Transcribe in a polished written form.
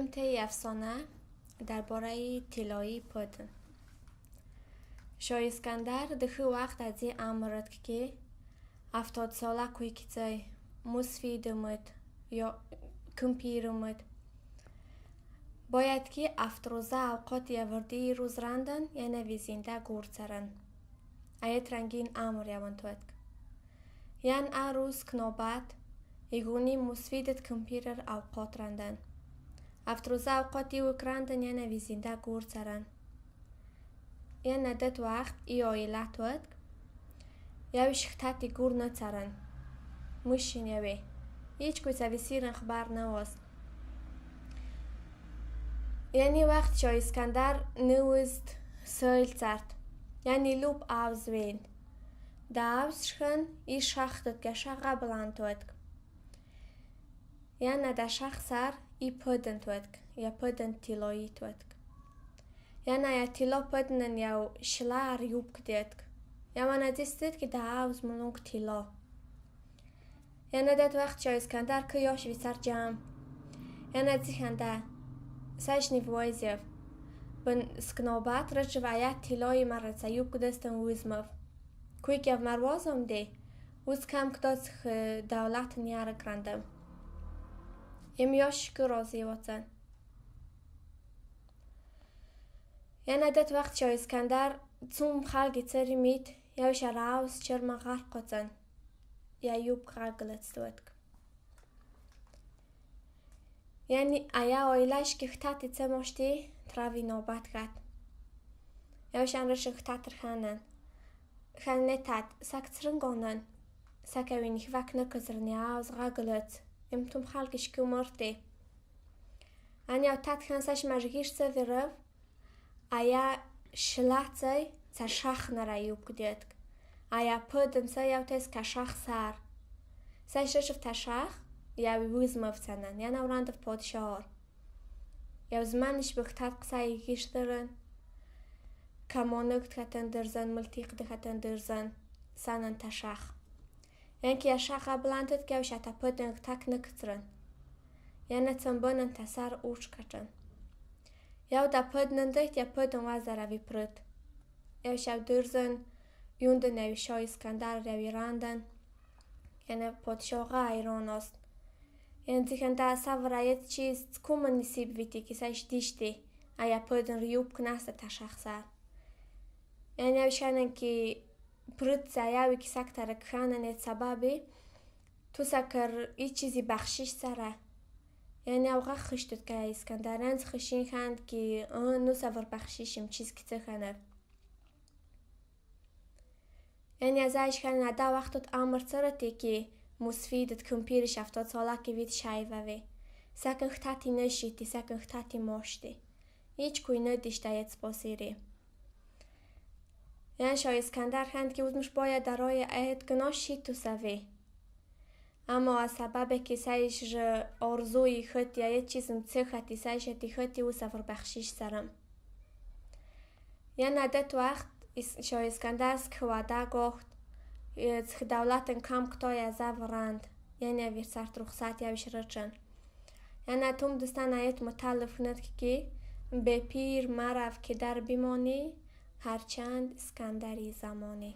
میریم طی افسانه درباره طلایی پدن. شاه اسکندر دخی وقت از این امرد که 70 ساله کوی کتای مسفیدمد یا کمپیرمد باید که افتروزه اوقات یوردی روز رندن یا نویزینده گورترن. ایت رنگین امر یوانتوید یان روز کنوبت ایگونی مسفیدت کمپیرر اوقات رندن. افتروزه اوقاتی وکرندن یا نویزینده گورترن. یا ندت وقت ای آیلت ود یا شختتی گور نترن. مشین یوی هیچ کوی سویسیرن خبر نواست. یعنی وقت شاه اسکندر نوزد سایل ترد یعنی لوب آوز ویند دا آوز شخن ای شختت گشه قبلان توید یعنی دا شخ سر ای پدن توید یا پدن تیلایی توید یعنی یا تیلا پدنن یا شلار یوب کدید یا من دیستید که دا آوز ملونگ تیلا یعنی داد وقت شاه اسکندر که یاش وی سر جام یعنی دیخنده ساش نیوایزیف بن سکنوبات رج وایت تیلای مرد سیوب کدستن ویزمف کوی که مروازم دی وز کم کداس دولت نیاره کرندم یمیاش که رازی واتن یعنی داد وقت شاه اسکندر زوم خلقی تری مید یوش راوز چرم غرق قطن یا یوب غرقلت دوید یعنی ایا اویلش که خطاتی تماشتی تراوی نوبت کرد یوشان رش خطاتر خانن خانتات ساکترنگونن ساکوینی وک نکزرنی آوز غرقلت امتوم خلقش که مرتی انی اوتات خانساش مجگیش سویرف ایا شلاتی تا شخ نرا یوب کدید ایا پدن سایو تیس که شخ سر سایش رشف تا شخ یا ویوز مفتنن یا نوراندف پادشار یا زمانش بختار قصای گیش درن کمانگت خطن درزن ملتیق ده خطن درزن سانن تا شخ یعنی که یا شخ بلندت که وش تا پدن تک نکترن یا نتنبانن تا سر اوش کچن یا دا پدنن دیت یا پدن وزر وی پرد یا شو درزن یوندن یا شاه اسکندر یا راندن یعنی پادشاه ایران است یعنی دیگه دا سوارایت چیز کم نصیب ویتی که سایش دیشتی ایا پدن ریوب کناسته تا شخصه یعنی اوشانن که پرد زیاوی که سکتر کخانن ایت سبابی تو سکر ای چیزی بخشیش سره یعنی اوغا خشتد که اسکندرانز خشین خاند که نو سوار بخشیشم چیز که تخانه یعنی از ایش خانه دا وقتت امر سرتی که مسفیدت کمپیرش 70 ساله که وید شایوه وی سکن خطاتی نشیتی سکن خطاتی ماشتی هیچ کوی ندیشته ایت سپاسیری یعنی شاه اسکندر خند که وزمش باید درای ایت گناش شیتو سوی اما از سبب که سایش آرزوی خطی ایت چیزم چه خطی سایش تی خطی و سفر بخشیش سرم یعنی ندت وقت شاه اسکندر که واده گفت دولتن کم کتای از ورند یعنی اویر سرت رخصت یویش رچن یعنی توم دستان ایت مطلف ند که به پیر مرف که در بیمانی هرچند اسکندری زمانی